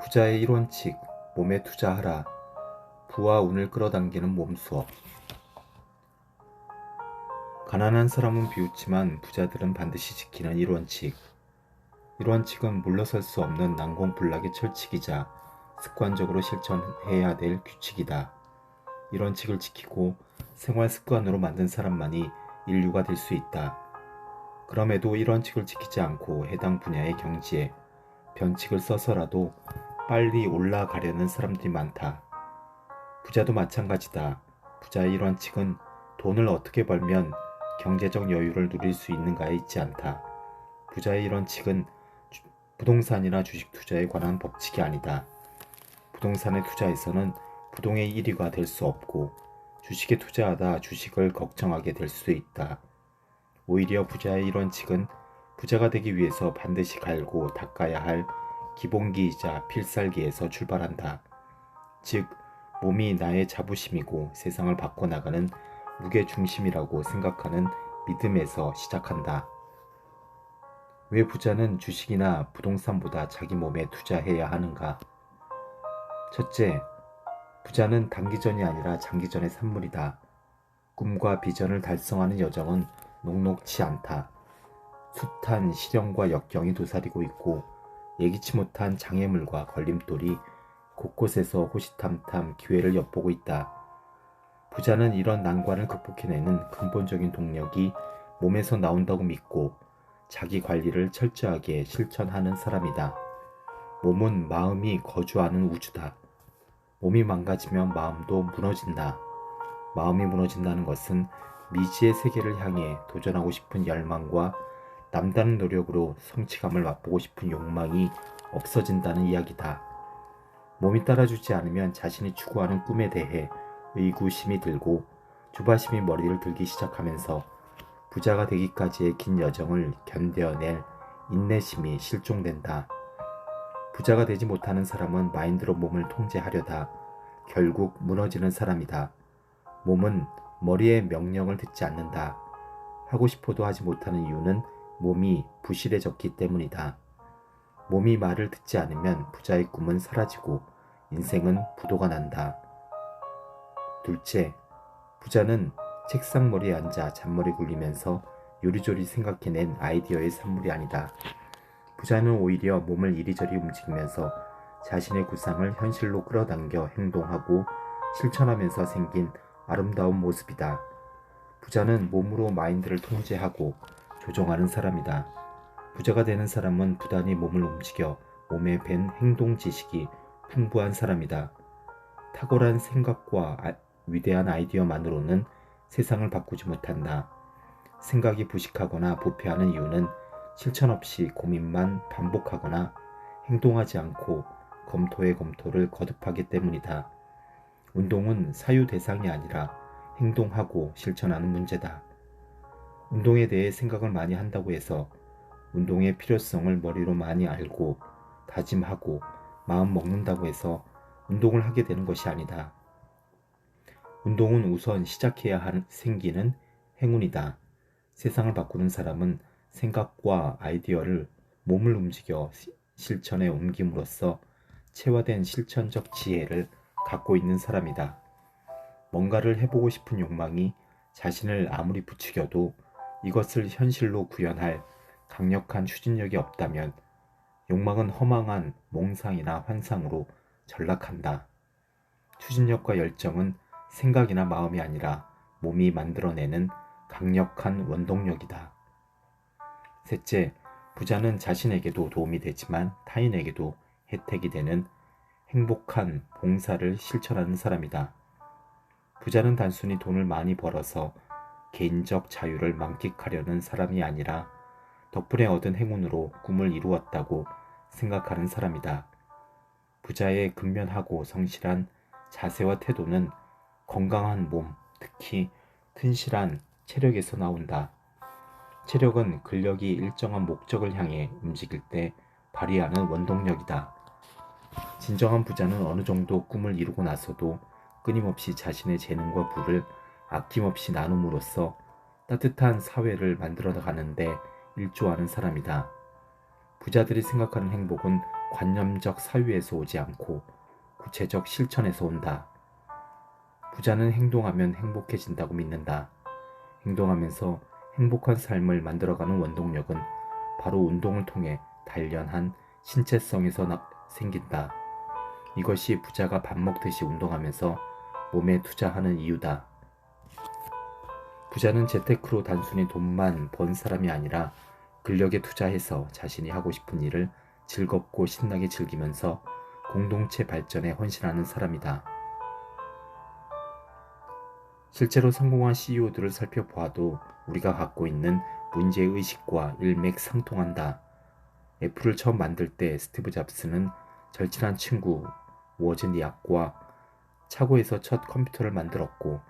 부자의 1원칙, 몸에 투자하라. 부와 운을 끌어당기는 몸수업. 가난한 사람은 비웃지만 부자들은 반드시 지키는 1원칙. 1원칙은 물러설 수 없는 난공불락의 철칙이자 습관적으로 실천해야 될 규칙이다. 1원칙을 지키고 생활 습관으로 만든 사람만이 인류가 될 수 있다. 그럼에도 1원칙을 지키지 않고 해당 분야의 경지에 변칙을 써서라도 빨리 올라가려는 사람들이 많다. 부자도 마찬가지다. 부자의 1원칙은 돈을 어떻게 벌면 경제적 여유를 누릴 수 있는가에 있지 않다. 부자의 1원칙은 부동산이나 주식 투자에 관한 법칙이 아니다. 부동산에 투자해서는 부동의 1위가 될 수 없고 주식에 투자하다 주식을 걱정하게 될 수도 있다. 오히려 부자의 1원칙은 부자가 되기 위해서 반드시 갈고 닦아야 할 기본기이자 필살기에서 출발한다. 즉, 몸이 나의 자부심이고 세상을 바꿔나가는 무게중심이라고 생각하는 믿음에서 시작한다. 왜 부자는 주식이나 부동산보다 자기 몸에 투자해야 하는가? 첫째, 부자는 단기전이 아니라 장기전의 산물이다. 꿈과 비전을 달성하는 여정은 녹록치 않다. 숱한 시련과 역경이 도사리고 있고 예기치 못한 장애물과 걸림돌이 곳곳에서 호시탐탐 기회를 엿보고 있다. 부자는 이런 난관을 극복해내는 근본적인 동력이 몸에서 나온다고 믿고 자기 관리를 철저하게 실천하는 사람이다. 몸은 마음이 거주하는 우주다. 몸이 망가지면 마음도 무너진다. 마음이 무너진다는 것은 미지의 세계를 향해 도전하고 싶은 열망과 남다른 노력으로 성취감을 맛보고 싶은 욕망이 없어진다는 이야기다. 몸이 따라주지 않으면 자신이 추구하는 꿈에 대해 의구심이 들고 조바심이 머리를 들기 시작하면서 부자가 되기까지의 긴 여정을 견뎌낼 인내심이 실종된다. 부자가 되지 못하는 사람은 마인드로 몸을 통제하려다 결국 무너지는 사람이다. 몸은 머리의 명령을 듣지 않는다. 하고 싶어도 하지 못하는 이유는 몸이 부실해졌기 때문이다. 몸이 말을 듣지 않으면 부자의 꿈은 사라지고 인생은 부도가 난다. 둘째, 부자는 책상머리에 앉아 잔머리 굴리면서 요리조리 생각해낸 아이디어의 산물이 아니다. 부자는 오히려 몸을 이리저리 움직이면서 자신의 구상을 현실로 끌어당겨 행동하고 실천하면서 생긴 아름다운 모습이다. 부자는 몸으로 마인드를 통제하고 조종하는 사람이다. 부자가 되는 사람은 부단히 몸을 움직여 몸에 밴 행동 지식이 풍부한 사람이다. 탁월한 생각과 위대한 아이디어만으로는 세상을 바꾸지 못한다. 생각이 부식하거나 부패하는 이유는 실천 없이 고민만 반복하거나 행동하지 않고 검토의 검토를 거듭하기 때문이다. 운동은 사유 대상이 아니라 행동하고 실천하는 문제다. 운동에 대해 생각을 많이 한다고 해서 운동의 필요성을 머리로 많이 알고 다짐하고 마음 먹는다고 해서 운동을 하게 되는 것이 아니다. 운동은 우선 시작해야 생기는 행운이다. 세상을 바꾸는 사람은 생각과 아이디어를 몸을 움직여 실천에 옮김으로써 체화된 실천적 지혜를 갖고 있는 사람이다. 뭔가를 해보고 싶은 욕망이 자신을 아무리 부추겨도 이것을 현실로 구현할 강력한 추진력이 없다면 욕망은 허망한 몽상이나 환상으로 전락한다. 추진력과 열정은 생각이나 마음이 아니라 몸이 만들어내는 강력한 원동력이다. 셋째, 부자는 자신에게도 도움이 되지만 타인에게도 혜택이 되는 행복한 봉사를 실천하는 사람이다. 부자는 단순히 돈을 많이 벌어서 개인적 자유를 만끽하려는 사람이 아니라 덕분에 얻은 행운으로 꿈을 이루었다고 생각하는 사람이다. 부자의 근면하고 성실한 자세와 태도는 건강한 몸, 특히 튼실한 체력에서 나온다. 체력은 근력이 일정한 목적을 향해 움직일 때 발휘하는 원동력이다. 진정한 부자는 어느 정도 꿈을 이루고 나서도 끊임없이 자신의 재능과 부를 아낌없이 나눔으로써 따뜻한 사회를 만들어 가는데 일조하는 사람이다. 부자들이 생각하는 행복은 관념적 사유에서 오지 않고 구체적 실천에서 온다. 부자는 행동하면 행복해진다고 믿는다. 행동하면서 행복한 삶을 만들어가는 원동력은 바로 운동을 통해 단련한 신체성에서 생긴다. 이것이 부자가 밥 먹듯이 운동하면서 몸에 투자하는 이유다. 부자는 재테크로 단순히 돈만 번 사람이 아니라 근력에 투자해서 자신이 하고 싶은 일을 즐겁고 신나게 즐기면서 공동체 발전에 헌신하는 사람이다. 실제로 성공한 CEO들을 살펴보아도 우리가 갖고 있는 문제의식과 일맥상통한다. 애플을 처음 만들 때 스티브 잡스는 절친한 친구 워즈니악과 차고에서 첫 컴퓨터를 만들었고,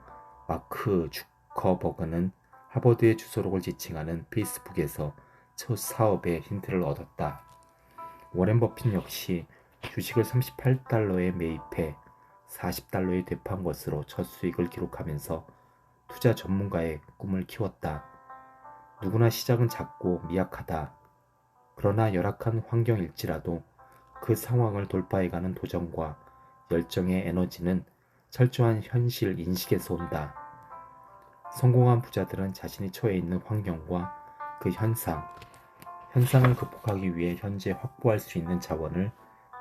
마크 주커버그는 하버드의 주소록을 지칭하는 페이스북에서 첫 사업의 힌트를 얻었다. 워렌 버핏 역시 주식을 38달러에 매입해 40달러에 되판 것으로 첫 수익을 기록하면서 투자 전문가의 꿈을 키웠다. 누구나 시작은 작고 미약하다. 그러나 열악한 환경일지라도 그 상황을 돌파해가는 도전과 열정의 에너지는 철저한 현실 인식에서 온다. 성공한 부자들은 자신이 처해 있는 환경과 그 현상을 극복하기 위해 현재 확보할 수 있는 자원을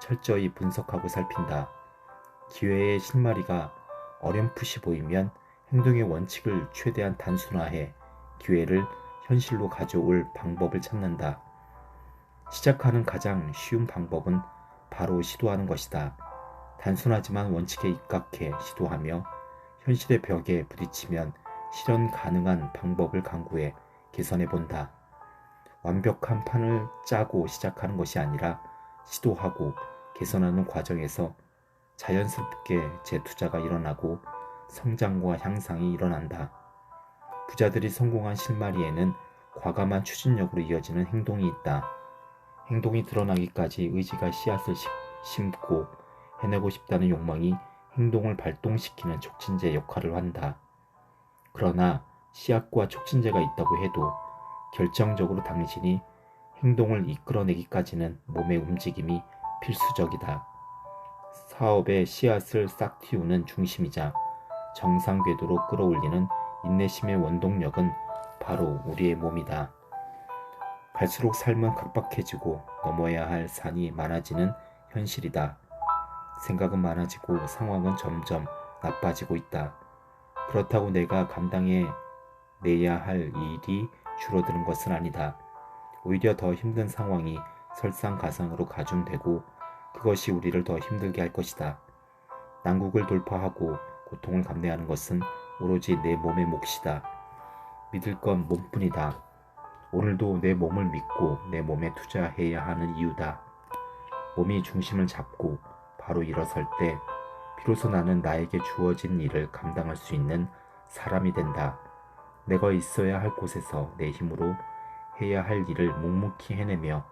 철저히 분석하고 살핀다. 기회의 실마리가 어렴풋이 보이면 행동의 원칙을 최대한 단순화해 기회를 현실로 가져올 방법을 찾는다. 시작하는 가장 쉬운 방법은 바로 시도하는 것이다. 단순하지만 원칙에 입각해 시도하며 현실의 벽에 부딪히면 실현 가능한 방법을 강구해 개선해 본다. 완벽한 판을 짜고 시작하는 것이 아니라 시도하고 개선하는 과정에서 자연스럽게 재투자가 일어나고 성장과 향상이 일어난다. 부자들이 성공한 실마리에는 과감한 추진력으로 이어지는 행동이 있다. 행동이 드러나기까지 의지가 씨앗을 심고 해내고 싶다는 욕망이 행동을 발동시키는 촉진제 역할을 한다. 그러나 씨앗과 촉진제가 있다고 해도 결정적으로 당신이 행동을 이끌어내기까지는 몸의 움직임이 필수적이다. 사업의 씨앗을 싹 틔우는 중심이자 정상 궤도로 끌어올리는 인내심의 원동력은 바로 우리의 몸이다. 갈수록 삶은 각박해지고 넘어야 할 산이 많아지는 현실이다. 생각은 많아지고 상황은 점점 나빠지고 있다. 그렇다고 내가 감당해 내야 할 일이 줄어드는 것은 아니다. 오히려 더 힘든 상황이 설상가상으로 가중되고 그것이 우리를 더 힘들게 할 것이다. 난국을 돌파하고 고통을 감내하는 것은 오로지 내 몸의 몫이다. 믿을 건 몸뿐이다. 오늘도 내 몸을 믿고 내 몸에 투자해야 하는 이유다. 몸이 중심을 잡고 바로 일어설 때 비로소 나는 나에게 주어진 일을 감당할 수 있는 사람이 된다. 내가 있어야 할 곳에서 내 힘으로 해야 할 일을 묵묵히 해내며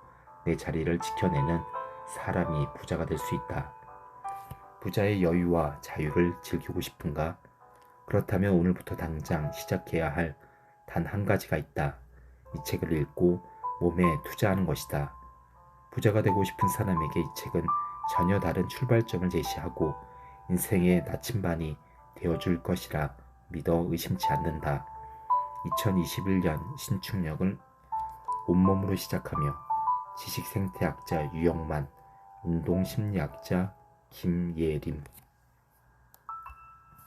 내 자리를 지켜내는 사람이 부자가 될 수 있다. 부자의 여유와 자유를 즐기고 싶은가? 그렇다면 오늘부터 당장 시작해야 할 단 한 가지가 있다. 이 책을 읽고 몸에 투자하는 것이다. 부자가 되고 싶은 사람에게 이 책은 전혀 다른 출발점을 제시하고 인생의 나침반이 되어줄 것이라 믿어 의심치 않는다. 2021년 신축력을 온몸으로 시작하며 지식생태학자 유영만, 운동심리학자 김예림